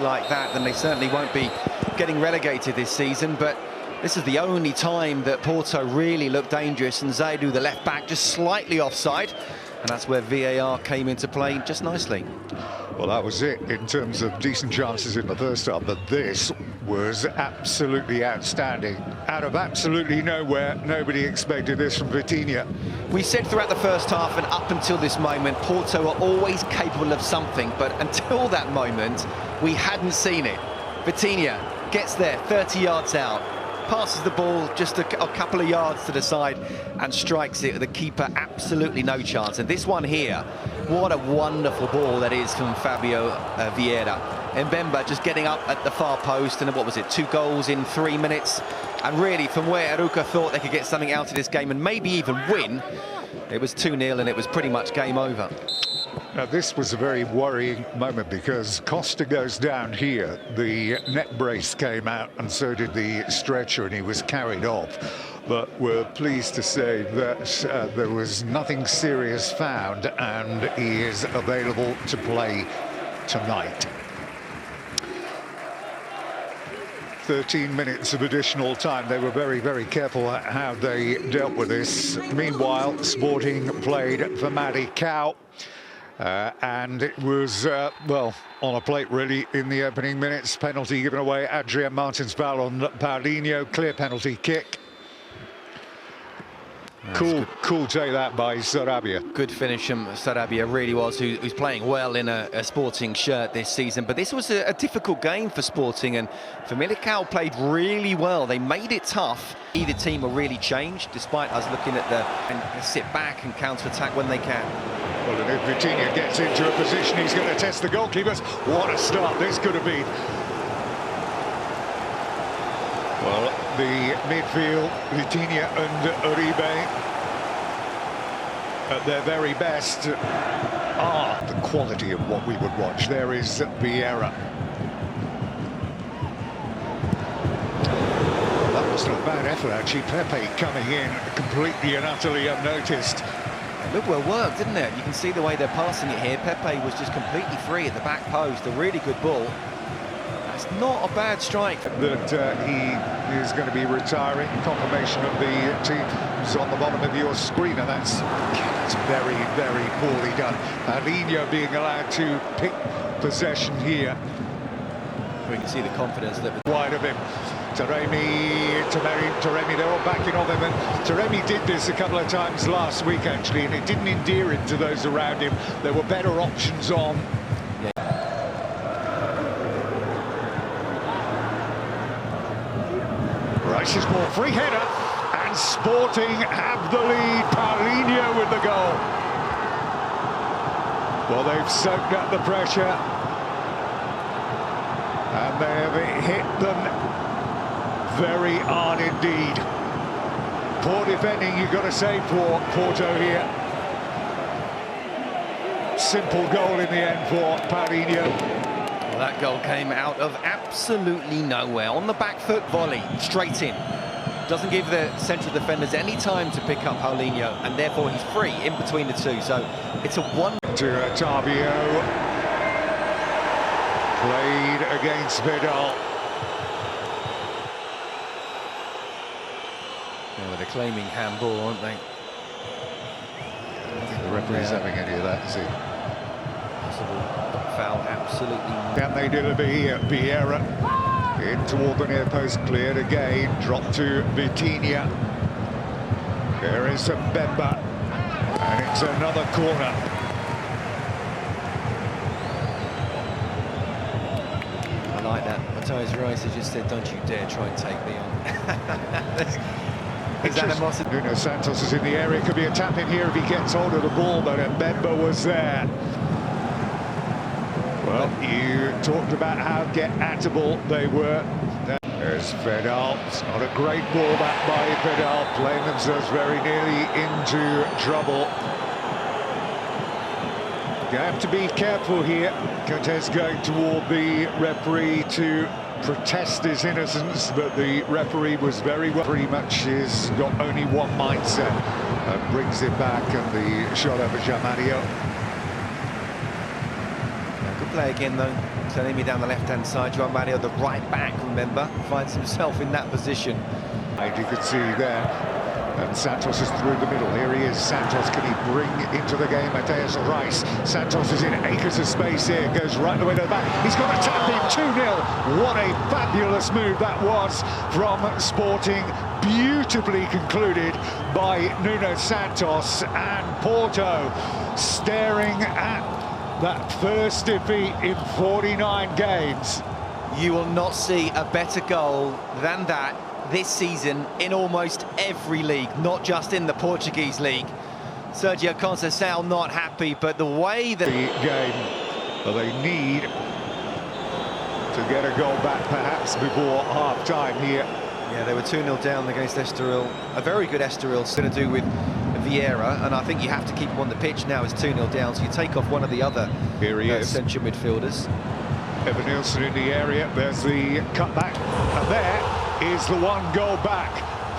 like that, then they certainly won't be getting relegated this season. But this is the only time that Porto really looked dangerous, and Zaidu, the left back, just slightly offside. And that's where VAR came into play just nicely. Well, that was it in terms of decent chances in the first half, but this was absolutely outstanding. Out of absolutely nowhere, nobody expected this from Vitinha. We said throughout the first half and up until this moment, Porto are always capable of something, but until that moment, we hadn't seen it. Vitinha gets there, 30 yards out, passes the ball just a couple of yards to the side and strikes it with the keeper absolutely no chance. And this one here, what a wonderful ball that is from Fabio Vieira. Mbemba just getting up at the far post, and what was it, 2 goals in 3 minutes? And really, from where Aruca thought they could get something out of this game and maybe even win, it was 2-0 and it was pretty much game over. Now, this was a very worrying moment because Costa goes down here. The neck brace came out and so did the stretcher, and he was carried off. But we're pleased to say that there was nothing serious found, and he is available to play tonight. 13 minutes of additional time. They were very, very careful how they dealt with this. Meanwhile, Sporting played for Maricao. And it was, well, on a plate really in the opening minutes. Penalty given away, Adrian Martin's foul on Paulinho, clear penalty kick. Cool take that by Sarabia. Good finish from Sarabia, really was, who's playing well in a Sporting shirt this season. But this was a difficult game for Sporting, and Famalicão played really well. They made it tough. Either team will really change, despite us looking at and sit back and counter-attack when they can. Well, and if Vitinha gets into a position, he's going to test the goalkeepers. What a start this could have been. Well, the midfield, Vitinha and Uribe, at their very best, are the quality of what we would watch. There is Vieira. That wasn't a bad effort, actually. Pepe coming in completely and utterly unnoticed. It looked well worked, didn't it? You can see the way they're passing it here. Pepe was just completely free at the back post. A really good ball. It's not a bad strike. That he is going to be retiring. Confirmation of the teams on the bottom of your screen, and that's very, very poorly done. Paulinho being allowed to pick possession here. We can see the confidence that wide of him. Taremi, they're all backing off him, and Taremi did this a couple of times last week actually, and it didn't endear him to those around him. There were better options on. Rice's ball, free header, and Sporting have the lead. Paulinho with the goal. Well, they've soaked up the pressure, and they have hit them very hard indeed. Poor defending, you've got to say, for Porto here. Simple goal in the end for Paulinho. Well, that goal came out of absolutely nowhere. On the back foot volley, straight in. Doesn't give the central defenders any time to pick up Paulinho, and therefore he's free in between the two. So it's a one. To Tavio. Played against Vidal. Well, they're claiming handball, aren't they? I don't think the referee's having any of that, is he? Possible foul, absolutely. Can they deliver here? Vieira in toward the near post, cleared again, dropped to Vitinha. There is Mbemba, and it's another corner. I like that. Matthias Rice has just said, "Don't you dare try and take me on." Nuno Santos is in the area, could be a tap in here if he gets hold of the ball, but Mbemba was there. Well, you talked about how get-attable they were. There's Vidal. It's not a great ball back by Vidal, playing themselves very nearly into trouble. You have to be careful here. Cortez going toward the referee to protest his innocence, but the referee was very well. Pretty much has got only one mindset and brings it back, and the shot over Jamario. Good play again though. Taremi down the left-hand side, João Mario the right back, remember, finds himself in that position. And you can see there, and Santos is through the middle. Here he is, Santos, can he bring into the game Mateus Rice? Santos is in acres of space here, goes right the way to the back. He's got a tap in, 2-0. What a fabulous move that was from Sporting. Beautifully concluded by Nuno Santos, and Porto staring at that first defeat in 49 games. You will not see a better goal than that this season in almost every league, not just in the Portuguese league. Sergio Conceição not happy, but the way that... The game, they need to get a goal back perhaps before half-time here. Yeah, they were 2-0 down against Estoril. A very good Estoril, going to do with Vieira, and I think you have to keep him on the pitch now. It's 2-0 down, so you take off one of the other central midfielders. Evan Nielsen in the area, there's the cutback, and there is the one goal back.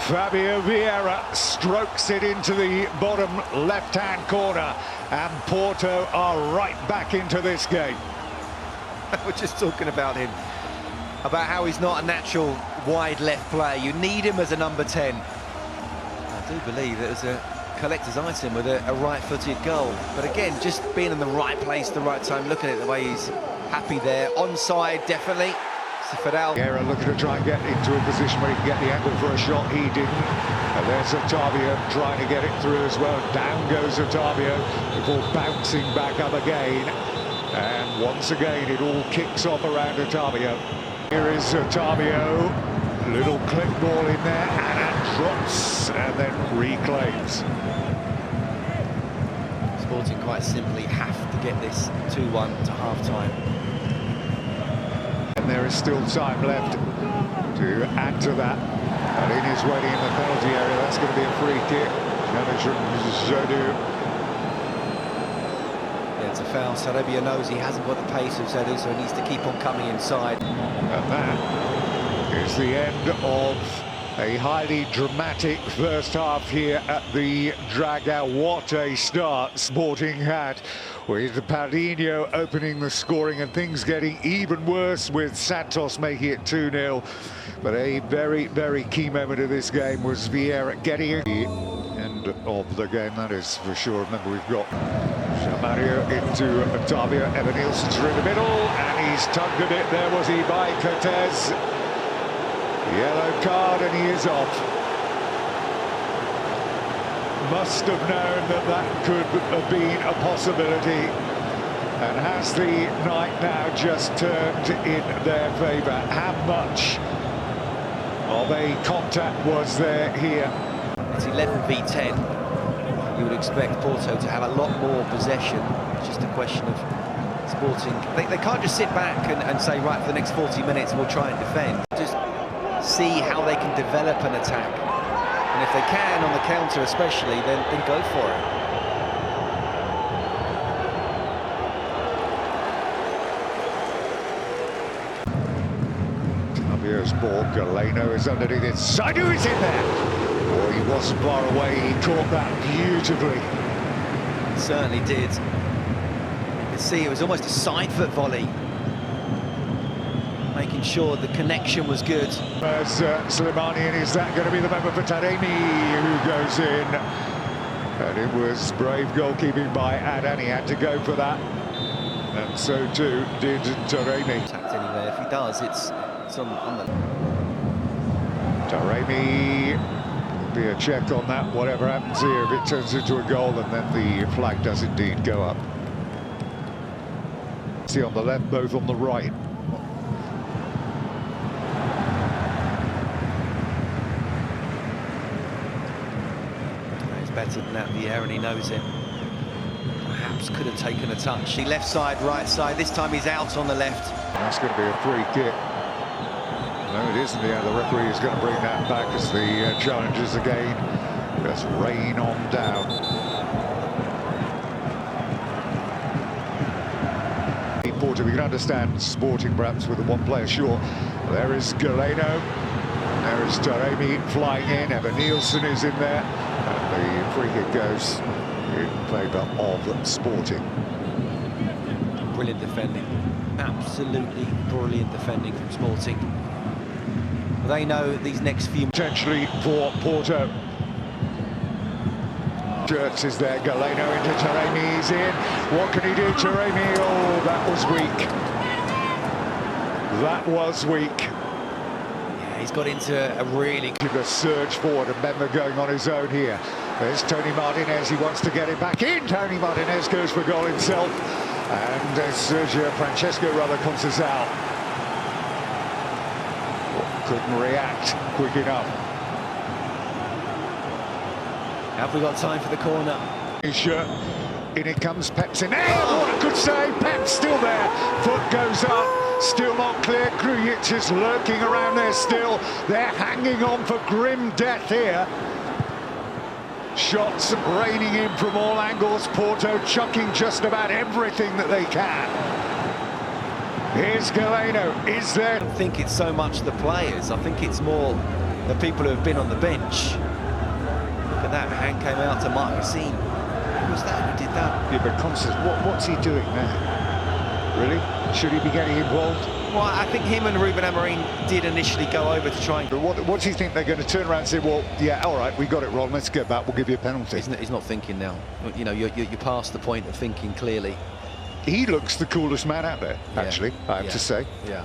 Fabio Vieira strokes it into the bottom left-hand corner, and Porto are right back into this game. We're just talking about him, about how he's not a natural wide left player. You need him as a number 10. I do believe that there's a collector's item with a right-footed goal, but again, just being in the right place at the right time. Look at it, the way he's happy there. Onside, definitely. Fidel. Vieira looking to try and get into a position where he can get the angle for a shot. He didn't. And there's Otavio trying to get it through as well. Down goes Otavio before bouncing back up again. And once again, it all kicks off around Otavio. Here is Otavio. Little clip ball in there, and drops and then reclaims. Sporting quite simply have to get this 2-1 to half-time. And there is still time left to add to that. And in his waiting in the penalty area, that's going to be a free kick. Jodou. Yeah, it's a foul. Sarabia knows he hasn't got the pace of Zedou, so he needs to keep on coming inside. And that is the end of a highly dramatic first half here at the Dragão. What a start Sporting had, with Paulinho opening the scoring and things getting even worse with Santos making it 2-0. But a very, very key moment of this game was Vieira getting it. The end of the game, that is for sure. Remember, we've got Mario into Otavio. Evan Nielsen's through the middle, and he's tugged a bit. There was he by Cortez. Yellow card, and he is off. Must have known that that could have been a possibility. And has the night now just turned in their favour? How much of a contact was there here? It's 11 v 10. You would expect Porto to have a lot more possession. It's just a question of Sporting. They can't just sit back and say, right, for the next 40 minutes we'll try and defend. Just see how they can develop an attack. And if they can, on the counter especially, then go for it. Otavio's ball, Galeno is underneath it. Zedou is in there! Oh, he wasn't far away, he caught that beautifully. Certainly did. You can see it was almost a side foot volley, making sure the connection was good. As Slimani, and is that going to be the moment for Taremi, who goes in? And it was brave goalkeeping by Adan. He had to go for that, and so too did Taremi. Anyway, if he does, it's on the... Taremi, will be a check on that, whatever happens here. If it turns into a goal, and then the flag does indeed go up. See on the left, both on the right. He's better than that, Vieira, and he knows it. Perhaps could have taken a touch. The left side, right side. This time he's out on the left. That's going to be a free kick. No, it isn't. Yeah, the referee is going to bring that back as the challenges again just rain on down. Porto, we can understand Sporting perhaps with the one player short. There is Galeno, there is Taremi flying in, Evan Nielsen is in there, and the free kick goes in favour of Sporting. Brilliant defending. Absolutely brilliant defending from Sporting. They know these next few... Potentially for Porto. Jerks is there, Galeno into Taremi, he's in. What can he do, Taremi? Oh, that was weak. That was weak. Yeah, he's got into a really... Give a surge forward, and Bemba going on his own here. There's Tony Martinez, he wants to get it back in. Tony Martinez goes for goal himself. And Francesco comes out. Couldn't react quick enough. Have we got time for the corner? In it comes Pep's in there. Oh, what a good save. Pep's still there. Foot goes up. Still not clear. Grujic is lurking around there still. They're hanging on for grim death here. Shots raining in from all angles. Porto chucking just about everything that they can. Here's Galeno. Is there... I don't think it's so much the players. I think it's more the people who have been on the bench. Look at that. Hand came out to Mark Yassine. Who was that who did that? Yeah, but Constance, what's he doing there? Really? Should he be getting involved? Well, I think him and Ruben Amorim did initially go over to try and... But what do you think they're going to turn around and say, well, yeah, all right, we got it wrong, let's get back, we'll give you a penalty? He's not thinking now. You know, you're past the point of thinking clearly. He looks the coolest man out there, actually, I have to say. Yeah.